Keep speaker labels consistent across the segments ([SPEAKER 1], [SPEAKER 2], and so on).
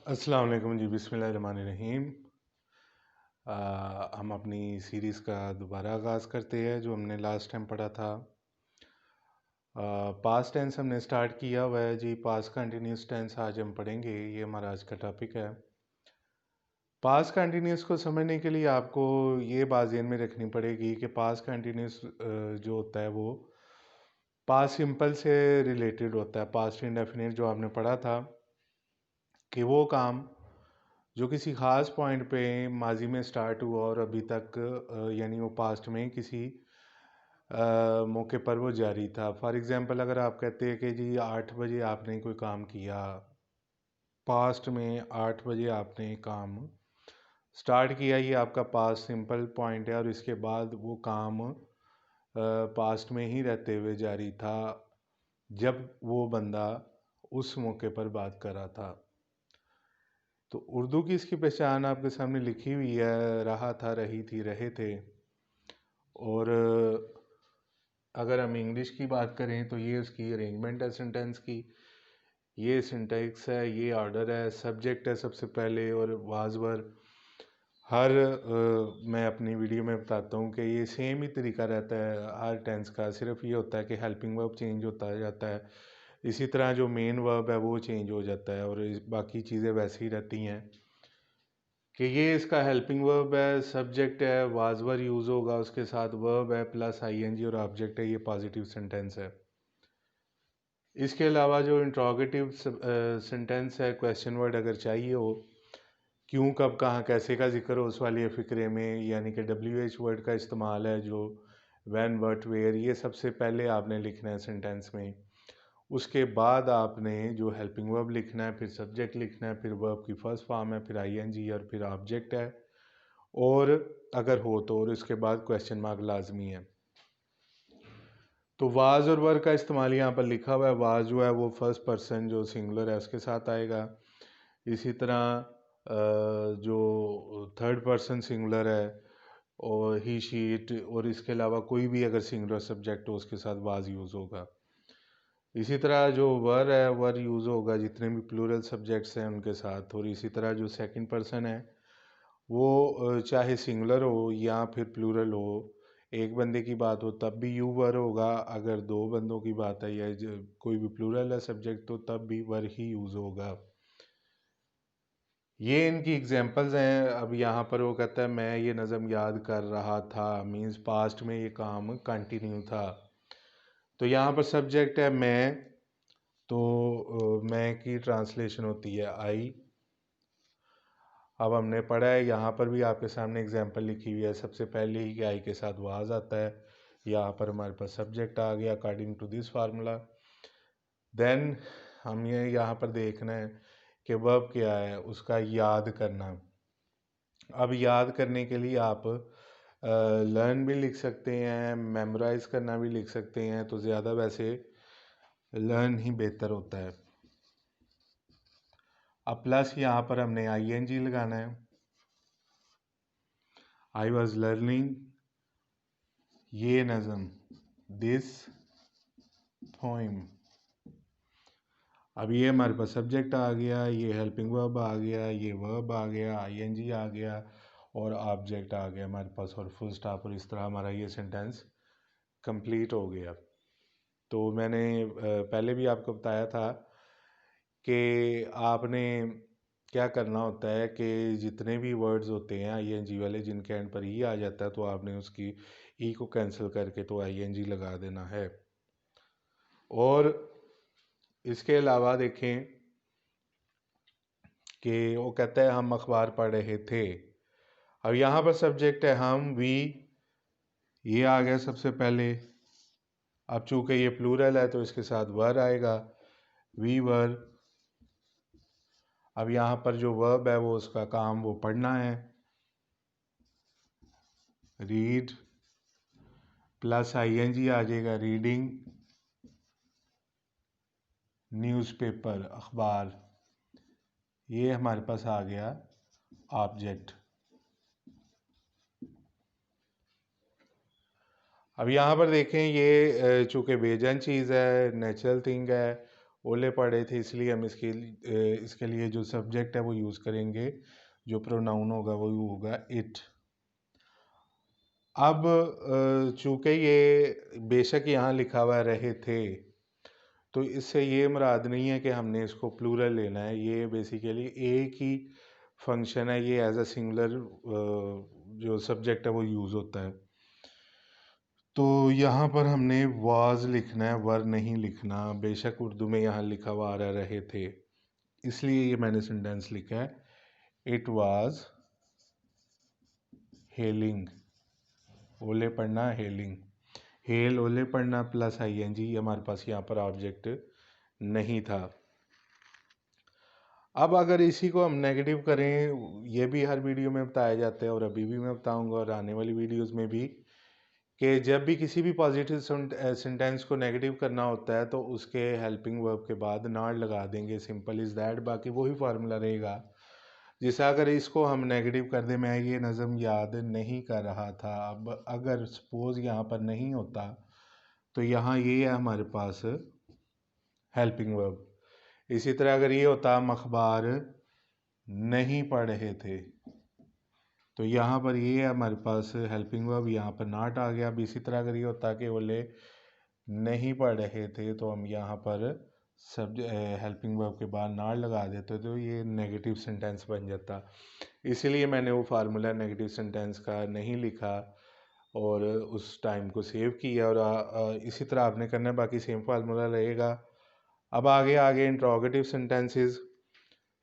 [SPEAKER 1] अस्सलाम वालेकुम जी। बिस्मिल्लाहिर्रहमानिर्रहीम। हम अपनी सीरीज़ का दोबारा आगाज़ करते हैं जो हमने लास्ट टाइम पढ़ा था। पास्ट टेंस हमने स्टार्ट किया हुआ है जी। पास्ट कंटिन्यूस टेंस आज हम पढ़ेंगे, ये हमारा आज का टॉपिक है। पास्ट कंटिन्यूस को समझने के लिए आपको ये बात ज़हन में रखनी पड़ेगी कि पास्ट कंटिन्यूस जो होता है वो पास्ट सिंपल से रिलेटेड होता है। पास्ट इंडेफिनिट जो आपने पढ़ा था कि वो काम जो किसी ख़ास पॉइंट पे माजी में स्टार्ट हुआ और अभी तक यानी वो पास्ट में किसी मौके पर वो जारी था। फॉर एग्ज़ाम्पल अगर आप कहते हैं कि जी 8 बजे आपने कोई काम किया, पास्ट में 8 बजे आपने काम स्टार्ट किया, ये आपका पास्ट सिंपल पॉइंट है और इसके बाद वो काम पास्ट में ही रहते हुए जारी था जब वो बंदा उस मौके पर बात कर रहा था। तो उर्दू की इसकी पहचान आपके सामने लिखी हुई है, रहा था, रही थी, रहे थे। और अगर हम इंग्लिश की बात करें तो ये उसकी अरेंजमेंट है सेंटेंस की, ये सिंटैक्स है, ये ऑर्डर है, सब्जेक्ट है सबसे पहले और वाज वर। हर मैं अपनी वीडियो में बताता हूँ कि ये सेम ही तरीका रहता है हर टेंस का, सिर्फ ये होता है कि हेल्पिंग वर्ब चेंज होता जाता है। इसी तरह जो मेन वर्ब है वो चेंज हो जाता है और बाकी चीज़ें वैसे ही रहती हैं कि ये इसका हेल्पिंग वर्ब है, सब्जेक्ट है, वाज वर यूज़ होगा, उसके साथ वर्ब है प्लस आईएनजी और ऑब्जेक्ट है। ये पॉजिटिव सेंटेंस है। इसके अलावा जो इंट्रोगेटिव सेंटेंस है, क्वेश्चन वर्ड अगर चाहिए हो, क्यों, कब, कहाँ, कैसे का जिक्र हो उस वाले फ़िक्रे में, यानी कि WH वर्ड का इस्तेमाल है जो व्हेन, व्हाट, वेयर, ये सबसे पहले आपने लिखना है सेंटेंस में। उसके बाद आपने जो हेल्पिंग वर्ब लिखना है, फिर सब्जेक्ट लिखना है, फिर वर्ब की फर्स्ट फॉर्म है, फिर आईएनजी और फिर ऑब्जेक्ट है, और अगर हो तो और इसके बाद क्वेश्चन मार्क लाजमी है। तो वाज और वर का इस्तेमाल यहाँ पर लिखा हुआ है। वाज जो है वो फर्स्ट पर्सन जो सिंगुलर है उसके साथ आएगा। इसी तरह जो थर्ड पर्सन सिंगुलर है और ही, शी, इट, और इसके अलावा कोई भी अगर सिंगुलर सब्जेक्ट हो उसके साथ वाज यूज़ होगा। इसी तरह जो वर है, वर यूज़ होगा जितने भी प्लूरल सब्जेक्ट्स हैं उनके साथ। और इसी तरह जो सेकंड पर्सन है वो चाहे सिंगुलर हो या फिर प्लूरल हो, एक बंदे की बात हो तब भी यू वर होगा, अगर दो बंदों की बात है या कोई भी प्लूरल है सब्जेक्ट तो तब भी वर ही यूज़ होगा। ये इनकी एग्जांपल्स हैं। अब यहाँ पर वो कहता है मैं ये नज़म याद कर रहा था, मींस पास्ट में ये काम कंटिन्यू था। तो यहाँ पर सब्जेक्ट है मैं, तो मैं की ट्रांसलेशन होती है आई। अब हमने पढ़ा है, यहाँ पर भी आपके सामने एग्जांपल लिखी हुई है। सबसे पहले ही कि आई के साथ वाज आता है, यहाँ पर हमारे पास सब्जेक्ट आ गया according to this formula. Then हम ये यहाँ पर देखना है कि वर्ब क्या है, उसका याद करना। अब याद करने के लिए आप लर्न भी लिख सकते हैं, मेमोराइज करना भी लिख सकते हैं, तो ज़्यादा वैसे लर्न ही बेहतर होता है। अब प्लस यहाँ पर हमने आईएनजी लगाना है। आई वॉज लर्निंग ये नज़म, दिस पोइम। अब ये हमारे पास सब्जेक्ट आ गया, ये हेल्पिंग वर्ब आ गया, ये वर्ब आ गया, आईएनजी आ गया और ऑब्जेक्ट आ गया हमारे पास और फुल स्टॉप। और इस तरह हमारा ये सेंटेंस कंप्लीट हो गया। तो मैंने पहले भी आपको बताया था कि आपने क्या करना होता है कि जितने भी वर्ड्स होते हैं आईएनजी वाले जिनके एंड पर ई आ जाता है तो आपने उसकी ई को कैंसिल करके तो आईएनजी लगा देना है। और इसके अलावा देखें कि वो कहता है हम अखबार पढ़ रहे थे। अब यहाँ पर सब्जेक्ट है हम, वी, ये आ गया सबसे पहले। अब चूंकि ये प्लूरल है तो इसके साथ वर आएगा, वी वर। अब यहाँ पर जो वर्ब है वो उसका काम वो पढ़ना है, रीड प्लस आईएनजी आ जाएगा, रीडिंग न्यूज़पेपर, अखबार। ये हमारे पास आ गया ऑब्जेक्ट। अब यहाँ पर देखें ये चूँकि बेजन चीज़ है, नेचुरल थिंग है ओले पड़े थे, इसलिए हम इसके लिए जो सब्जेक्ट है वो यूज़ करेंगे, जो प्रोनाउन होगा वो होगा इट। अब चूँकि ये बेशक यहाँ लिखा हुआ रहे थे, तो इससे ये मुराद नहीं है कि हमने इसको प्लूरल लेना है। ये बेसिकली एक ही फंक्शन है, ये एज अ सिंगुलर जो सब्जेक्ट है वो यूज़ होता है। तो यहाँ पर हमने वाज लिखना है, वर नहीं लिखना। बेशक उर्दू में यहाँ लिखा हुआ आ रहे थे, इसलिए ये मैंने सेंटेंस लिखा है, इट वाज हेलिंग। ओले पढ़ना, हेलिंग। हेल ओले पढ़ना प्लस आईएनजी, हमारे पास यहाँ पर ऑब्जेक्ट नहीं था। अब अगर इसी को हम नेगेटिव करें, ये भी हर वीडियो में बताया जाता है और अभी भी मैं बताऊंगा और आने वाली वीडियोस में भी, कि जब भी किसी भी पॉजिटिव सेंटेंस को नेगेटिव करना होता है तो उसके हेल्पिंग वर्ब के बाद नॉट लगा देंगे। Simple is that. बाकी वही फार्मूला रहेगा। जिसे अगर इसको हम नेगेटिव कर दें, मैं ये नज़म याद नहीं कर रहा था, अब अगर सपोज यहाँ पर नहीं होता तो यहाँ ये है हमारे पास हेल्पिंग वर्ब। इसी तरह अगर ये होता हम अखबार नहीं पढ़ रहे थे, तो यहाँ पर ये है हमारे पास हेल्पिंग वर्ब, यहाँ पर नॉट आ गया। अब इसी तरह अगर ये होता कि ओले नहीं पढ़ रहे थे, तो हम यहाँ पर सब हेल्पिंग वर्ब के बाद नॉट लगा देते, तो ये नेगेटिव सेंटेंस बन जाता। इसीलिए मैंने वो फार्मूला नेगेटिव सेंटेंस का नहीं लिखा और उस टाइम को सेव किया। और इसी तरह आपने करना है, बाकी सेम फार्मूला रहेगा। अब आगे आगे इंट्रोगेटिव सेंटेंसेस,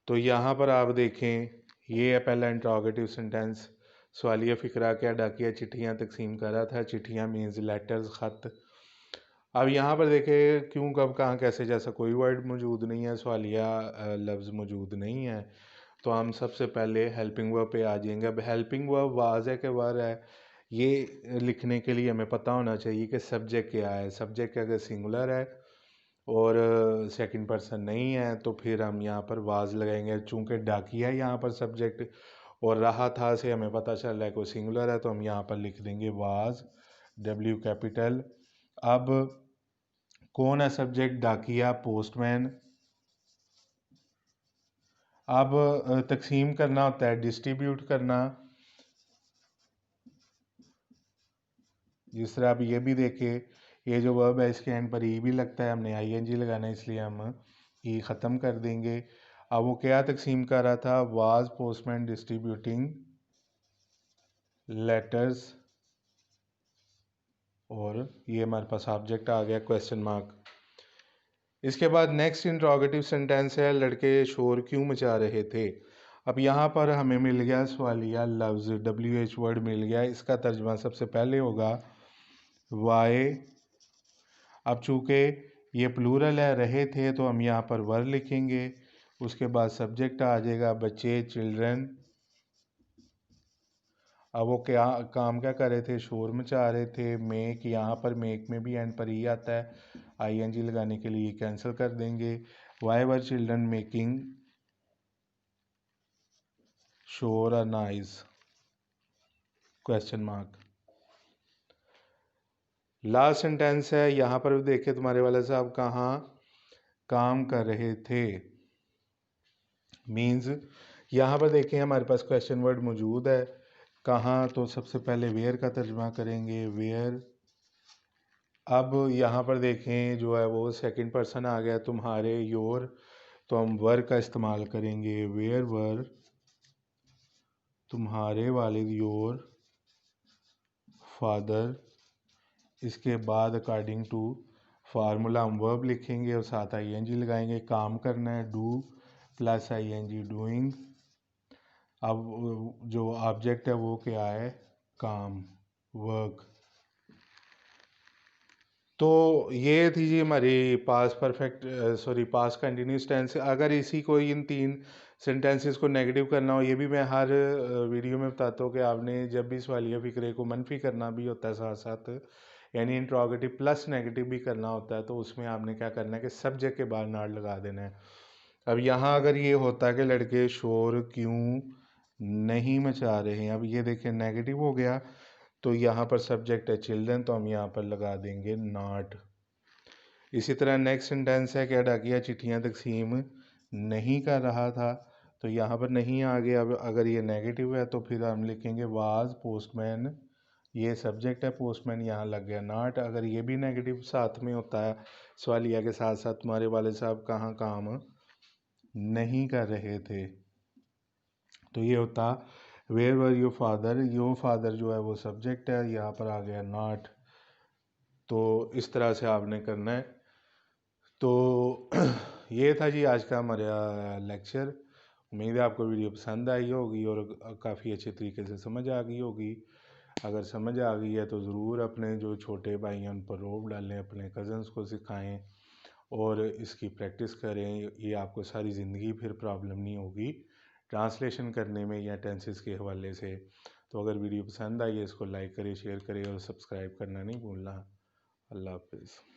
[SPEAKER 1] तो यहाँ पर आप देखें, ये है पहला इंट्रोगेटिव सेंटेंस। सवालिया फ़िक्रा क्या डाकिया चिट्ठियाँ तकसीम कर रहा था। चिट्ठियाँ मीन्स लेटर्स, ख़त। अब यहाँ पर देखें, क्यों कब कहाँ कैसे जैसा कोई वर्ड मौजूद नहीं है, सवालिया लफ्ज़ मौजूद नहीं है, तो हम सबसे पहले हेल्पिंग वर्ब पे आ जाएंगे। अब हेल्पिंग वर्ब वाज है कि वर है, ये लिखने के लिए हमें पता होना चाहिए कि सब्जेक्ट क्या है। सब्जेक्ट अगर सिंगुलर है और सेकंड पर्सन नहीं है, तो फिर हम यहाँ पर वाज लगाएंगे। चूँकि डाकिया यहाँ पर सब्जेक्ट और रहा था से हमें पता चल रहा है कोई सिंगुलर है, तो हम यहाँ पर लिख देंगे वाज, डब्ल्यू कैपिटल। अब कौन है सब्जेक्ट? डाकिया, पोस्टमैन। अब तकसीम करना होता है डिस्ट्रीब्यूट करना। जिस तरह आप ये भी देखें, ये जो वर्ब है इसके एंड पर ई भी लगता है, हमने आईएनजी लगाना है, इसलिए हम ई ख़त्म कर देंगे। अब वो क्या तकसीम कर रहा था? वाज पोस्टमैन डिस्ट्रीब्यूटिंग लेटर्स, और ये हमारे पास ऑब्जेक्ट आ गया क्वेश्चन मार्क। इसके बाद नेक्स्ट इंट्रोगेटिव सेंटेंस है, लड़के शोर क्यों मचा रहे थे। अब यहाँ पर हमें मिल गया सवालिया लफ्ज़, WH वर्ड मिल गया। इसका तर्जमा सबसे पहले होगा वाई। अब चूँकि ये प्लूरल है, रहे थे, तो हम यहाँ पर वर लिखेंगे। उसके बाद सब्जेक्ट आ जाएगा बच्चे, चिल्ड्रन। अब वो क्या काम क्या कर रहे थे? शोर मचा रहे थे। मेक, यहाँ पर मेक में भी एंड पर ही आता है, आईएनजी लगाने के लिए कैंसिल कर देंगे। वाई वर चिल्ड्रन मेकिंग शोर और noise, question mark. Last sentence है, यहाँ पर देखे तुम्हारे वाले साहब कहाँ काम कर रहे थे। मीन्स यहाँ पर देखें हमारे पास क्वेश्चन वर्ड मौजूद है, कहाँ, तो सबसे पहले वेयर का तर्जमा करेंगे, वेयर। अब यहाँ पर देखें जो है वो सेकंड पर्सन आ गया, तुम्हारे, योर, तो हम वर का इस्तेमाल करेंगे, वेयर वर तुम्हारे वालिद, योर फादर। इसके बाद अकॉर्डिंग टू फार्मूला हम वर्ब लिखेंगे और साथ आईएनजी लगाएंगे। काम करना है, डू प्लस आईएनजी, डूइंग। अब जो ऑब्जेक्ट है वो क्या है? काम, वर्क। तो ये थी जी हमारी पास परफेक्ट, सॉरी पास कंटिन्यूस टेंस। अगर इसी को, इन 3 सेंटेंसेस को नेगेटिव करना हो, ये भी मैं हर वीडियो में बताता हूँ कि आपने जब भी सवालिया फ़िक्रे को मनफी करना भी होता है साथ साथ, यानी इंट्रोगेटिव प्लस नेगेटिव भी करना होता है, तो उसमें आपने क्या करना है कि सब्जेक्ट के बाद नॉट लगा देना है। अब यहाँ अगर ये होता है कि लड़के शोर क्यों नहीं मचा रहे हैं, अब ये देखें नेगेटिव हो गया, तो यहाँ पर सब्जेक्ट है चिल्ड्रन, तो हम यहाँ पर लगा देंगे नॉट। इसी तरह नेक्स्ट सेंटेंस है कि डाकिया चिट्ठियाँ तकसीम नहीं कर रहा था, तो यहाँ पर नहीं आ गया। अब अगर ये नेगेटिव है तो फिर हम लिखेंगे वाज पोस्टमैन, ये सब्जेक्ट है, पोस्टमैन यहाँ लग गया नॉट। अगर ये भी नेगेटिव साथ में होता है सवालिया के साथ साथ, तुम्हारे वालिद साहब कहाँ काम नहीं कर रहे थे, तो ये होता where were your father. Your father जो है वो सब्जेक्ट है, यहाँ पर आ गया नॉट। तो इस तरह से आपने करना है। तो ये था जी आज का हमारा लेक्चर। उम्मीद है आपको वीडियो पसंद आई होगी और काफ़ी अच्छे तरीके से समझ आ गई होगी। अगर समझ आ गई है तो ज़रूर अपने जो छोटे भाई हैं उन पर रोब डालें, अपने कज़न्स को सिखाएं और इसकी प्रैक्टिस करें। ये आपको सारी ज़िंदगी फिर प्रॉब्लम नहीं होगी ट्रांसलेशन करने में या टेंसेस के हवाले से। तो अगर वीडियो पसंद आई है इसको लाइक करें, शेयर करें और सब्सक्राइब करना नहीं भूलना। अल्लाह हाफिज़।